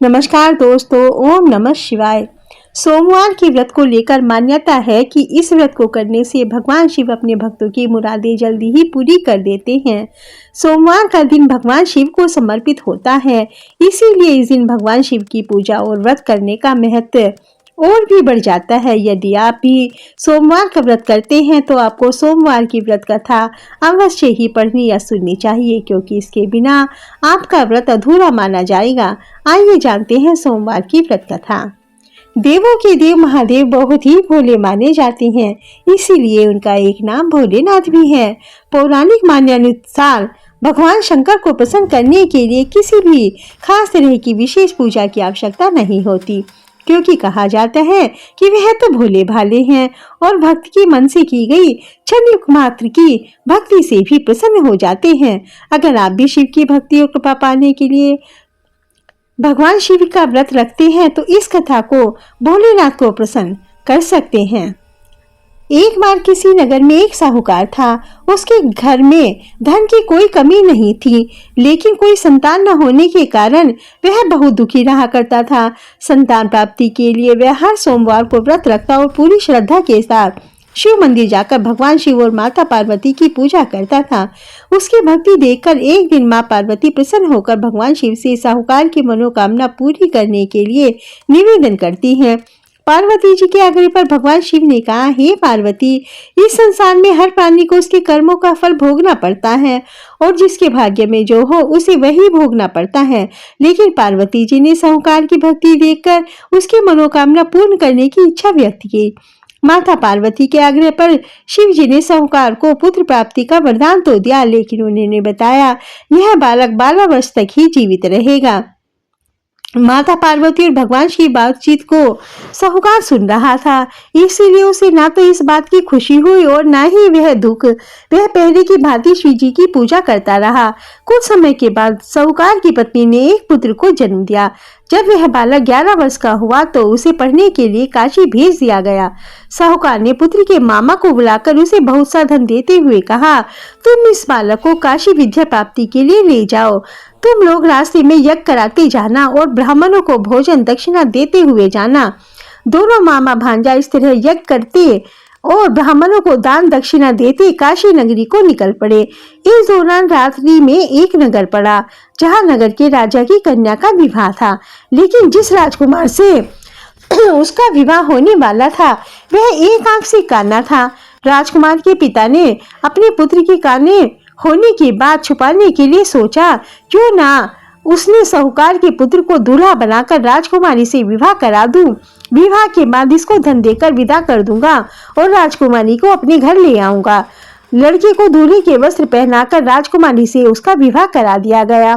नमस्कार दोस्तों, ओम नमः शिवाय। सोमवार के व्रत को लेकर मान्यता है कि इस व्रत को करने से भगवान शिव अपने भक्तों की मुरादें जल्दी ही पूरी कर देते हैं। सोमवार का दिन भगवान शिव को समर्पित होता है, इसीलिए इस दिन भगवान शिव की पूजा और व्रत करने का महत्व और भी बढ़ जाता है। यदि आप भी सोमवार का व्रत करते हैं तो आपको सोमवार की व्रत कथा अवश्य ही पढ़नी या सुननी चाहिए, क्योंकि इसके बिना आपका व्रत अधूरा माना जाएगा। आइए जानते हैं सोमवार की व्रत कथा। देवों के देव महादेव बहुत ही भोले माने जाते हैं, इसीलिए उनका एक नाम भोलेनाथ भी है। पौराणिक मान्यानुसार भगवान शंकर को प्रसन्न करने के लिए किसी भी खास तरह की विशेष पूजा की आवश्यकता नहीं होती, क्योंकि कहा जाता है कि वह तो भोले भाले हैं और भक्त के मन से की गई क्षणिक मात्र की भक्ति से भी प्रसन्न हो जाते हैं। अगर आप भी शिव की भक्ति और कृपा पाने के लिए भगवान शिव का व्रत रखते हैं तो इस कथा को भोलेनाथ को प्रसन्न कर सकते हैं। एक बार किसी नगर में एक साहूकार था। उसके घर में धन की कोई कमी नहीं थी, लेकिन कोई संतान न होने के कारण वह बहुत दुखी रहा करता था। संतान प्राप्ति के लिए वह हर सोमवार को व्रत रखता और पूरी श्रद्धा के साथ शिव मंदिर जाकर भगवान शिव और माता पार्वती की पूजा करता था। उसकी भक्ति देखकर एक दिन मां पार्वती प्रसन्न होकर भगवान शिव से साहूकार की मनोकामना पूरी करने के लिए निवेदन करती है। पार्वती जी के आग्रह पर भगवान शिव ने कहा, हे पार्वती, इस संसार में हर प्राणी को उसके कर्मों का फल भोगना पड़ता है और जिसके भाग्य में जो हो उसे वही भोगना पड़ता है। लेकिन पार्वती जी ने साहूकार की भक्ति देखकर उसकी मनोकामना पूर्ण करने की इच्छा व्यक्त की। माता पार्वती के आग्रह पर शिव जी ने साहूकार को पुत्र प्राप्ति का वरदान तो दिया, लेकिन उन्होंने बताया यह बालक 12 वर्ष तक ही जीवित रहेगा। माता पार्वती और भगवान की बातचीत को साहूकार सुन रहा था, इसीलिए उसे ना तो इस बात की खुशी हुई और ना ही वह दुख। वह पहले की भांति शिव जी की पूजा करता रहा। कुछ समय के बाद साहूकार की पत्नी ने एक पुत्र को जन्म दिया। जब वह बालक 11 वर्ष का हुआ तो उसे पढ़ने के लिए काशी भेज दिया गया। साहूकार ने पुत्र के मामा को बुलाकर उसे बहुत सा धन देते हुए कहा, तुम इस बालक को काशी विद्या प्राप्ति के लिए ले जाओ। तुम लोग रास्ते में यज्ञ कराते जाना और ब्राह्मणों को भोजन दक्षिणा देते हुए जाना। दोनों मामा भांजा इस तरह यज्ञ करते और ब्राह्मणों को दान दक्षिणा देते काशी नगरी को निकल पड़े। इस दौरान रात्रि में एक नगर पड़ा, जहां नगर के राजा की कन्या का विवाह था। लेकिन जिस राजकुमार से उसका विवाह होने वाला था वह एक आंख से काना था। राजकुमार के पिता ने अपने पुत्र के काने होने की बात छुपाने के लिए सोचा, क्यों ना उसने साहूकार के पुत्र को दूल्हा बनाकर राजकुमारी से विवाह करा दूं। विवाह के बाद इसको धन देकर विदा कर दूंगा और राजकुमारी को अपने घर ले आऊंगा। लड़के को दूल्हे के वस्त्र पहनाकर राजकुमारी से उसका विवाह करा दिया गया।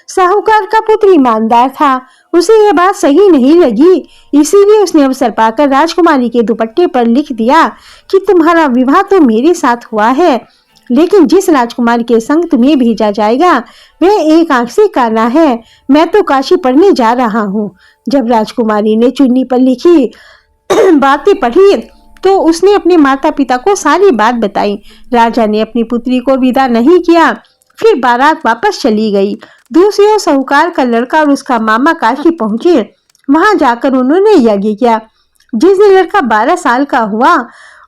साहूकार का पुत्र ईमानदार था, उसे यह बात सही नहीं लगी, इसीलिए उसने अवसर पाकर राजकुमारी के दुपट्टे पर लिख दिया कि तुम्हारा विवाह तो मेरे साथ हुआ है, लेकिन जिस राजकुमार के संग तुम्हें भेजा जाएगा वह एक आंख से काना है। मैं तो काशी पढ़ने जा रहा हूँ। जब राजकुमारी ने चुन्नी पर लिखी बातें पढ़ी तो उसने अपने माता पिता को सारी बात बताई। राजा ने अपनी पुत्री को विदा नहीं किया, फिर बारात वापस चली गई। दूसरी ओर साहूकार का लड़का और उसका मामा काशी पहुंचे। वहां जाकर उन्होंने यज्ञ किया। जिस दिन लड़का 12 साल का हुआ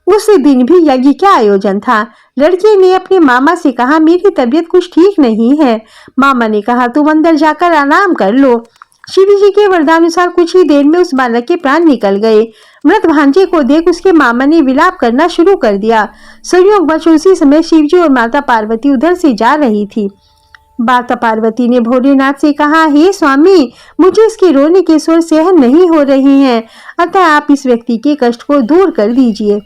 उस दिन भी यज्ञ का आयोजन था। लड़के ने अपने मामा से कहा, मेरी तबीयत कुछ ठीक नहीं है। मामा ने कहा, तुम अंदर जाकर आराम कर लो। शिव जी के वरदानुसार कुछ ही देर में उस बालक के प्राण निकल गए। मृत भांजे को देख उसके मामा ने विलाप करना शुरू कर दिया। संयोगवश उसी समय शिव जी और माता पार्वती उधर से जा रही थी। माता पार्वती ने भोलेनाथ से कहा, हे स्वामी, मुझे इसके रोने के स्वर सहन नहीं हो रहे हैं, अतः आप इस व्यक्ति के कष्ट को दूर कर दीजिए।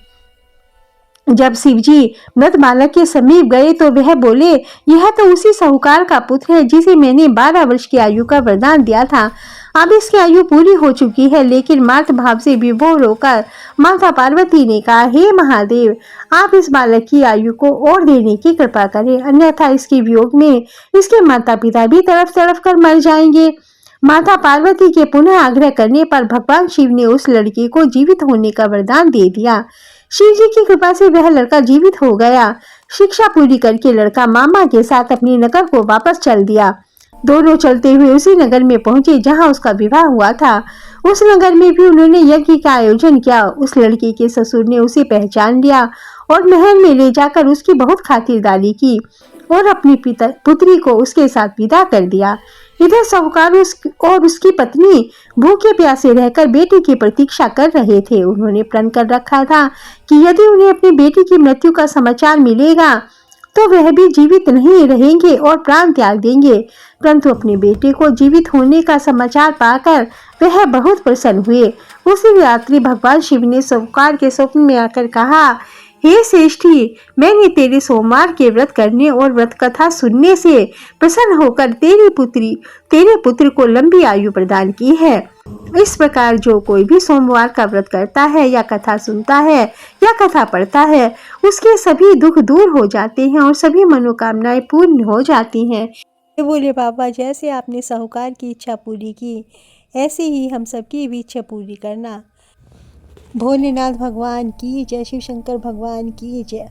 जब शिवजी मृत बालक के समीप गए तो वह बोले, यह तो उसी साहूकार का पुत्र है जिसे मैंने 12 वर्ष की आयु का वरदान दिया था। अब इसकी आयु पूरी हो चुकी है। लेकिन मातृ भाव से विभोर होकर माता पार्वती ने कहा, हे महादेव, आप इस बालक की आयु को और देने की कृपा करें, अन्यथा इसके वियोग में इसके माता पिता भी तड़प तड़प कर मर जाएंगे। माता पार्वती के पुनः आग्रह करने पर भगवान शिव ने उस लड़के को जीवित होने का वरदान दे दिया। शिव जी की कृपा से वह लड़का जीवित हो गया। शिक्षा पूरी करके लड़का मामा के साथ अपनी नगर को वापस चल दिया। दोनों चलते हुए उसी नगर में पहुंचे जहां उसका विवाह हुआ था। उस नगर में भी उन्होंने यज्ञ का आयोजन किया। उस लड़की के ससुर ने उसे पहचान लिया और महल में ले जाकर उसकी बहुत खातिरदारी की और अपनी पुत्री को उसके साथ विदा कर दिया। इधर साहूकार और उसकी पत्नी भूखे प्यासे रहकर बेटी की प्रतीक्षा कर रहे थे। उन्होंने प्रण कर रखा था कि यदि उन्हें अपनी बेटी की मृत्यु का समाचार मिलेगा तो वह भी जीवित नहीं रहेंगे और प्राण त्याग देंगे। परंतु अपने बेटे को जीवित होने का समाचार पाकर वह बहुत प्रसन्न हुए। उसी रात्रि भगवान शिव ने साहूकार के स्वप्न में आकर कहा, हे श्रेष्ठी, मैंने तेरे सोमवार के व्रत करने और व्रत कथा सुनने से प्रसन्न होकर तेरे पुत्र को लंबी आयु प्रदान की है। इस प्रकार जो कोई भी सोमवार का व्रत करता है या कथा सुनता है या कथा पढ़ता है, उसके सभी दुख दूर हो जाते हैं और सभी मनोकामनाएं पूर्ण हो जाती हैं। बोले बाबा, जैसे आपने साहूकार की इच्छा पूरी की, ऐसे ही हम सबकी भी इच्छा पूरी करना। भोलेनाथ भगवान की जय, शिव शंकर भगवान की जय।